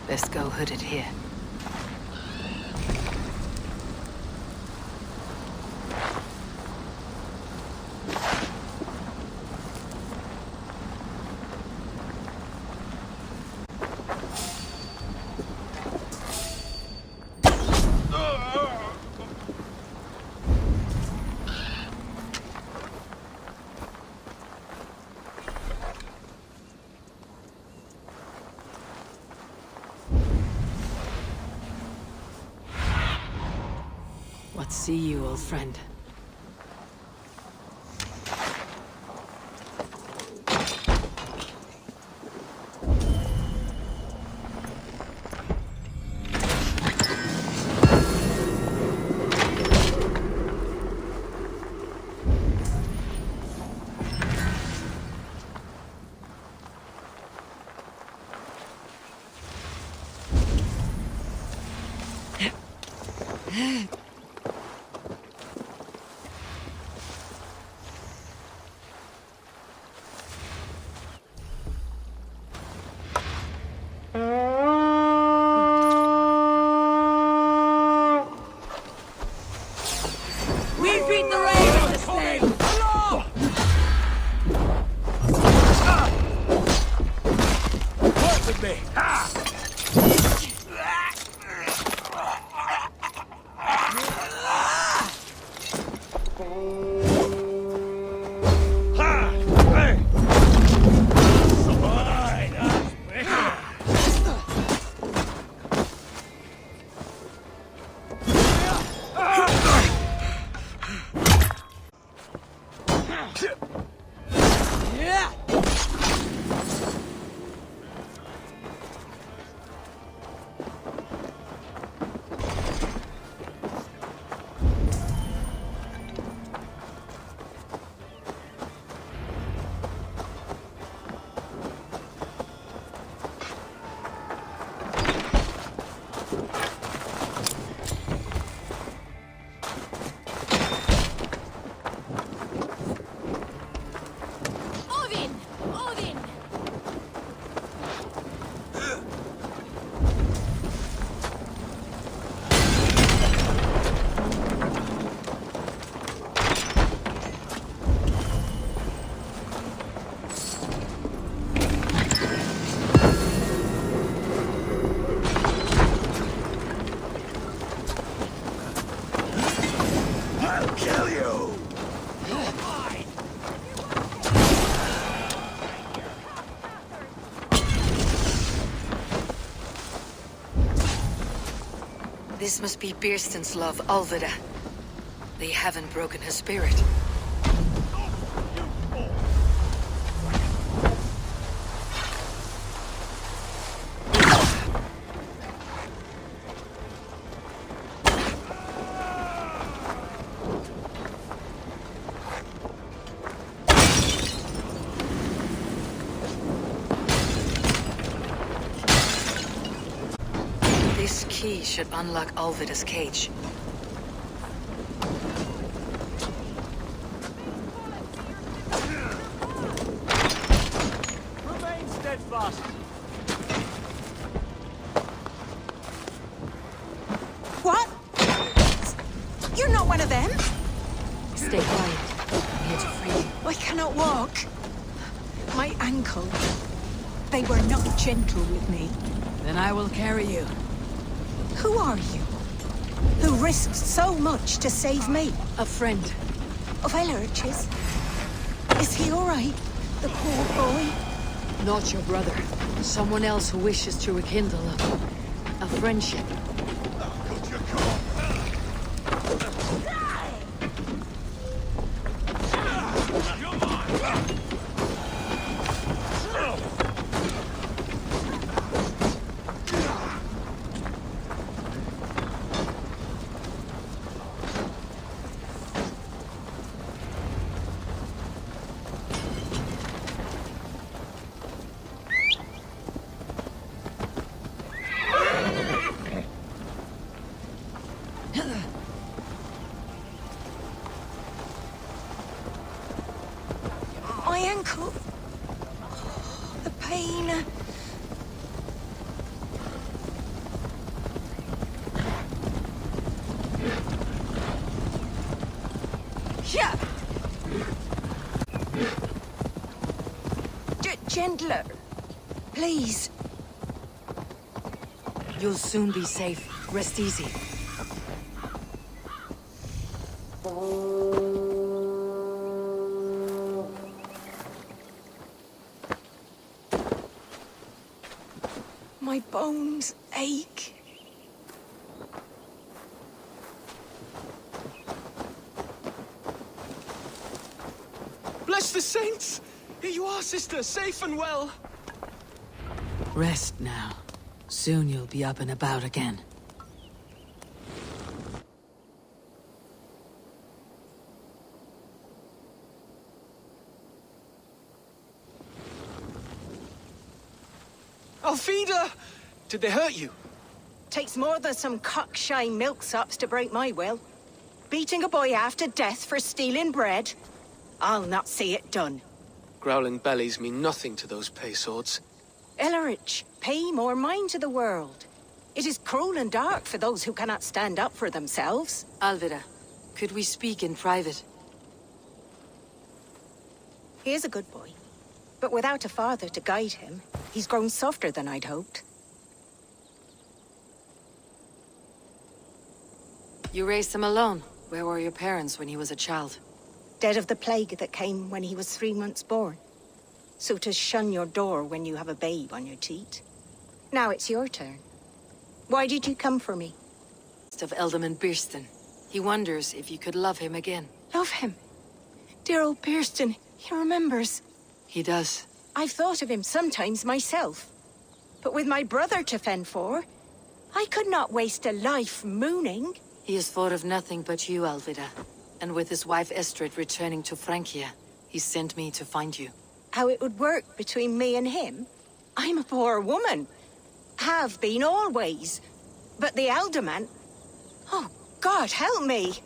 Let's go hooded here. What see you, old friend? We beat the Ravens this day! Work with me! This must be Birston's love, Alvida. They haven't broken her spirit. This key should unlock Alvida's cage. Remain steadfast. What? You're not one of them? Stay quiet. I'm here to free you. I cannot walk. My ankle. They were not gentle with me. Then I will carry you. Who are you? Who risked so much to save me? A friend. Of Elrich's? Is he all right? The poor boy? Not your brother. Someone else who wishes to rekindle a friendship. My ankle. The pain. Yeah. Gentler. Please. You'll soon be safe. Rest easy. My bones ache. Bless the saints! Here you are, sister, safe and well. Rest now. Soon you'll be up and about again. Alfida! Did they hurt you? Takes more than some cockshy milksops to break my will. Beating a boy half to death for stealing bread? I'll not see it done. Growling bellies mean nothing to those pay swords. Ellerich, pay more mind to the world. It is cruel and dark for those who cannot stand up for themselves. Alvida, could we speak in private? He is a good boy. But without a father to guide him, he's grown softer than I'd hoped. You raised him alone. Where were your parents when he was a child? Dead of the plague that came when he was 3 months born. So to shun your door when you have a babe on your teat. Now it's your turn. Why did you come for me? Of Ealdorman Birston. He wonders if you could love him again. Love him? Dear old Birston, he remembers. He does. I've thought of him sometimes myself. But with my brother to fend for, I could not waste a life mooning. He has thought of nothing but you, Alvida. And with his wife Estrid returning to Francia, he sent me to find you. How it would work between me and him? I'm a poor woman. Have been always. But the Alderman... Oh, God, help me!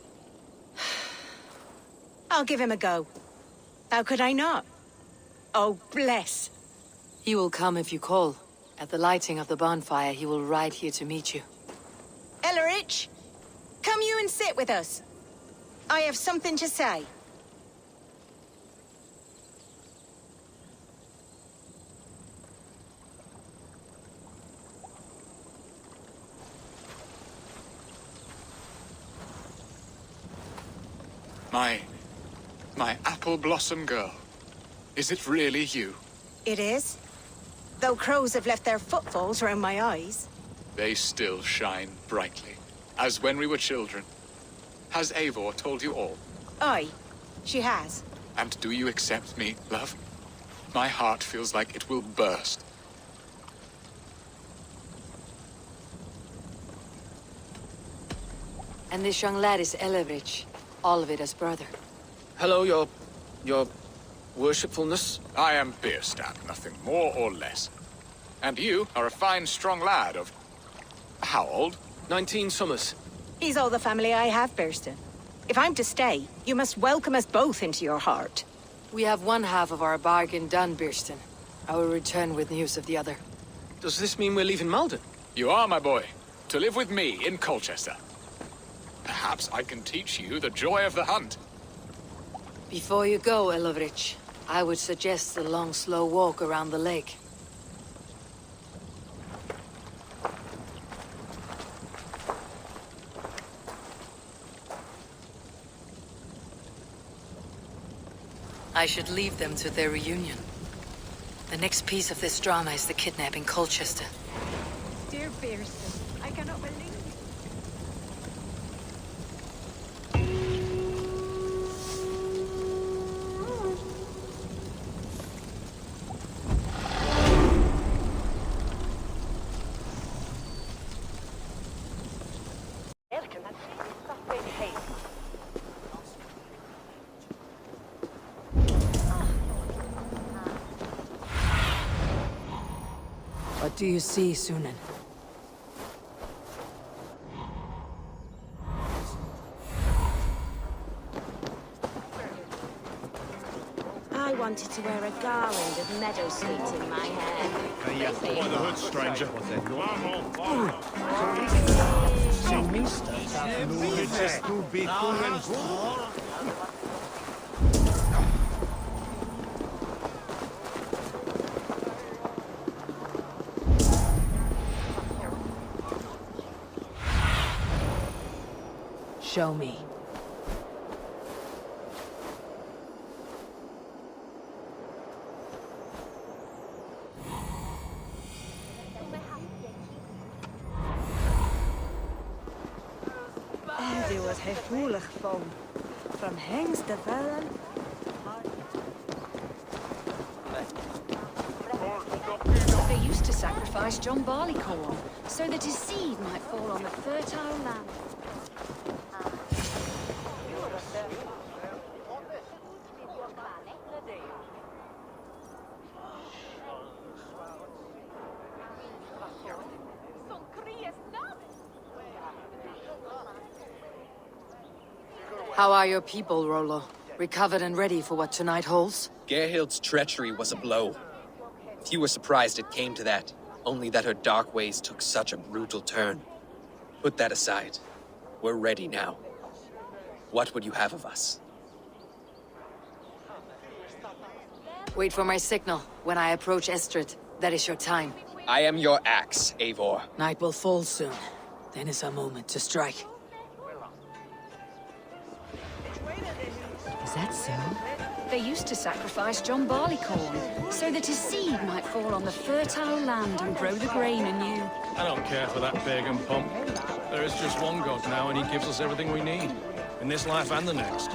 I'll give him a go. How could I not? Oh, bless. He will come if you call. At the lighting of the bonfire, he will ride here to meet you. Ellerich, come you and sit with us. I have something to say. My apple blossom girl. Is it really you? It is. Though crows have left their footfalls around my eyes. They still shine brightly, as when we were children. Has Eivor told you all? Aye, she has. And do you accept me, love? My heart feels like it will burst. And this young lad is Ellerich, Alvida's brother. Hello, your worshipfulness. I am Birstan, nothing more or less. And you are a fine, strong lad of How old? 19 summers. He's all the family I have, Birston. If I'm to stay, you must welcome us both into your heart. We have one half of our bargain done, Birston. I will return with news of the other. Does this mean we're leaving Malden? You are, my boy. To live with me in Colchester. Perhaps I can teach you the joy of the hunt. Before you go, Elovrich, I would suggest a long, slow walk around the lake. I should leave them to their reunion. The next piece of this drama is the kidnap in Colchester. Dear Birston, I cannot believe What do you see, Sunan? I wanted to wear a garland of meadowsweet in my hair. Yes, the hood, stranger. Show me. Die was gevoelig from hangs de vellen. They used to sacrifice John Barleycorn so that his seed might fall on the fertile land. How are your people, Rollo? Recovered and ready for what tonight holds? Gerhild's treachery was a blow. Few were surprised it came to that, only that her dark ways took such a brutal turn. Put that aside. We're ready now. What would you have of us? Wait for my signal. When I approach Estrid, that is your time. I am your axe, Eivor. Night will fall soon. Then is our moment to strike. Is that so? They used to sacrifice John Barleycorn so that his seed might fall on the fertile land and grow the grain anew. I don't care for that pagan pomp. There is just one God now, and he gives us everything we need. In this life and the next.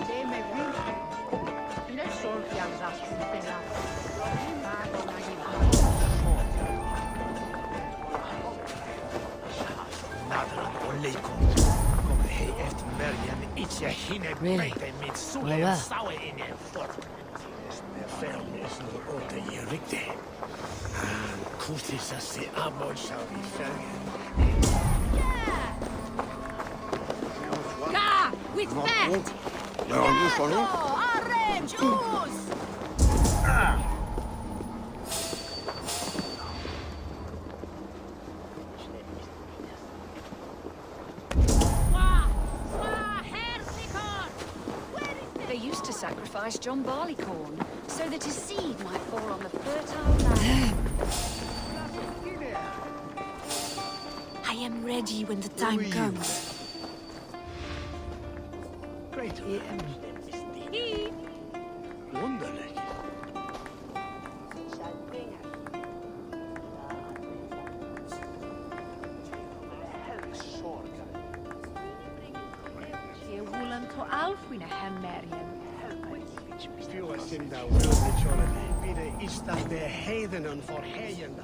Really? Well, well. Ga! With that! Orange! Ooze! They used to sacrifice John Barleycorn so that his seed might fall on the fertile land. I am ready when the time comes. Great. Wonderlijk. Sinda wilde bidden is dat de heidenen voor heiden.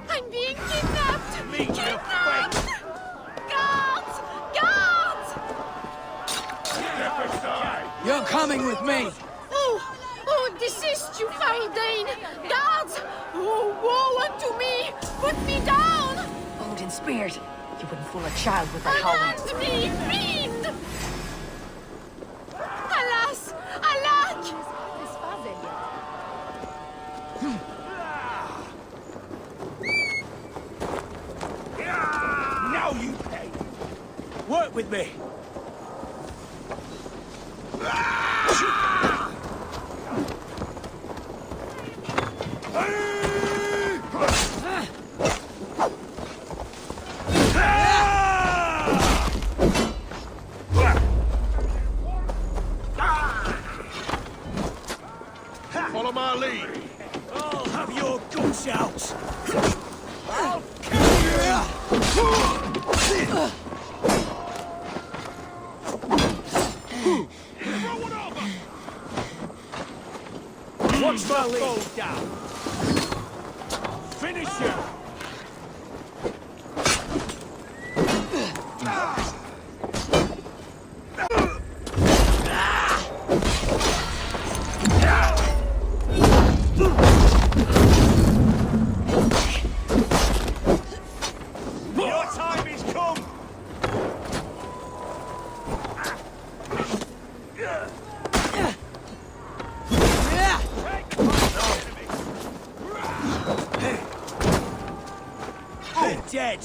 I'm being kidnapped! Kidnapped! Guards! coming with me! Oh, desist, you foul Dane! Guards! Oh, woe unto me! Put me down! Odin speared. You wouldn't fool a child with that howling. Unhand me, fiend! Alas! Alack! Now you pay! Work with me! Follow my lead. I'll have your guts out! I'll kill you! Watch my lead down! Finish him! Your time is come! They're dead!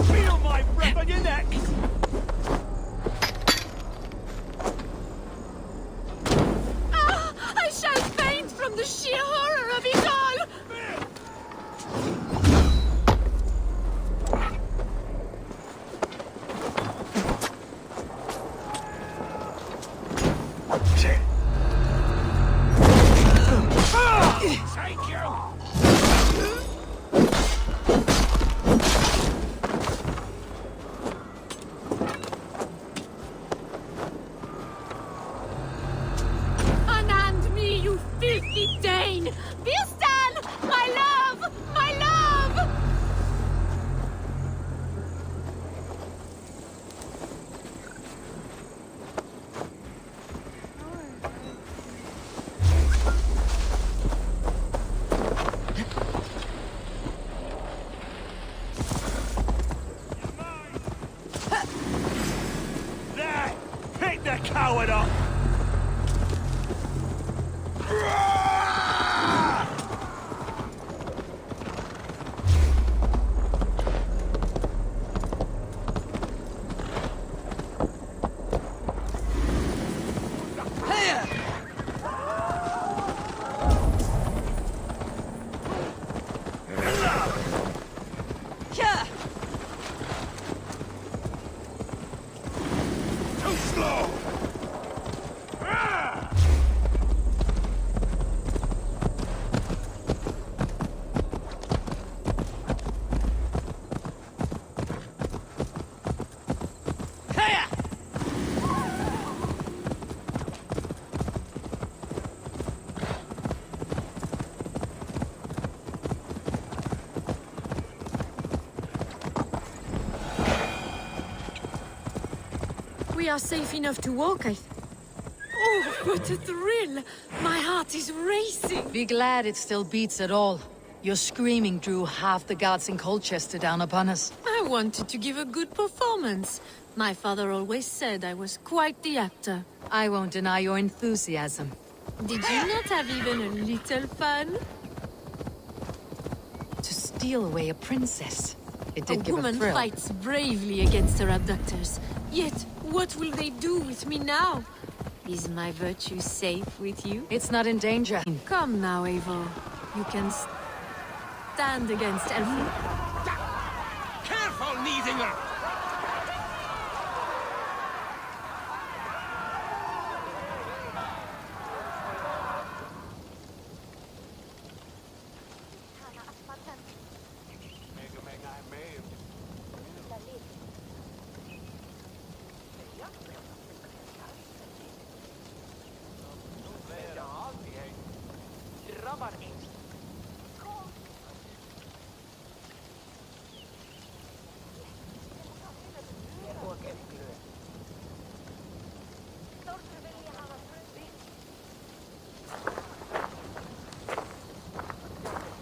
Feel my breath on your neck! I shall faint from the sheer horror of it all! Take you! Unhand me, you filthy Dane! Birsten! My love! My love! There! Pick the coward up! Too slow! We are safe enough to walk, Oh, what a thrill! My heart is racing! Be glad it still beats at all. Your screaming drew half the guards in Colchester down upon us. I wanted to give a good performance. My father always said I was quite the actor. I won't deny your enthusiasm. Did you not have even a little fun? To steal away a princess. It did give a woman thrill. fights bravely against her abductors. Yet, what will they do with me now? Is my virtue safe with you? It's not in danger. Come now, Eivor. You can stand against Elfrid. Careful, Needinger!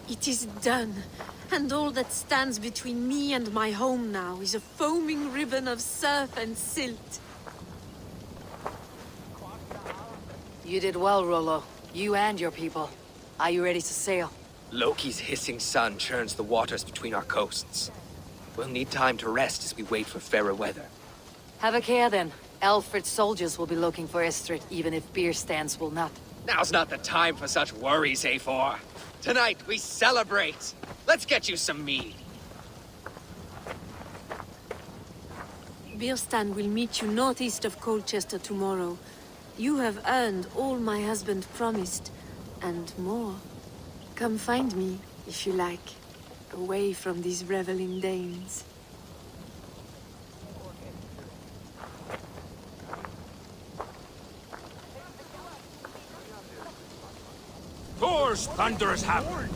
It is done, and all that stands between me and my home now is a foaming ribbon of surf and silt. You did well, Rollo. You and your people. Are you ready to sail? Loki's hissing sun churns the waters between our coasts. We'll need time to rest as we wait for fairer weather. Have a care then. Alfred's soldiers will be looking for Estrid, even if beer stands will not. Now's not the time for such worries, A4. Tonight, we celebrate. Let's get you some mead. Birstan will meet you northeast of Colchester tomorrow. You have earned all my husband promised, and more. Come find me, if you like, away from these reveling Danes. Thor's thunderous hammer!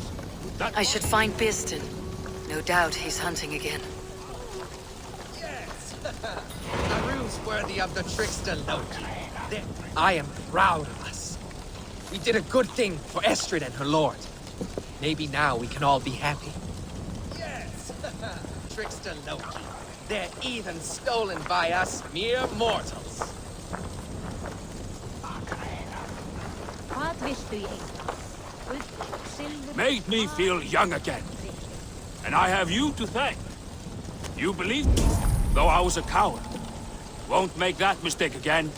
I should find Birstan. No doubt he's hunting again. Yes! A ruse worthy of the trickster Loki. I am proud of us. We did a good thing for Estrid and her lord. Maybe now we can all be happy. Yes! Trickster Loki. They're even stolen by us mere mortals. Made me feel young again. And I have you to thank. You believed me, though I was a coward. Won't make that mistake again.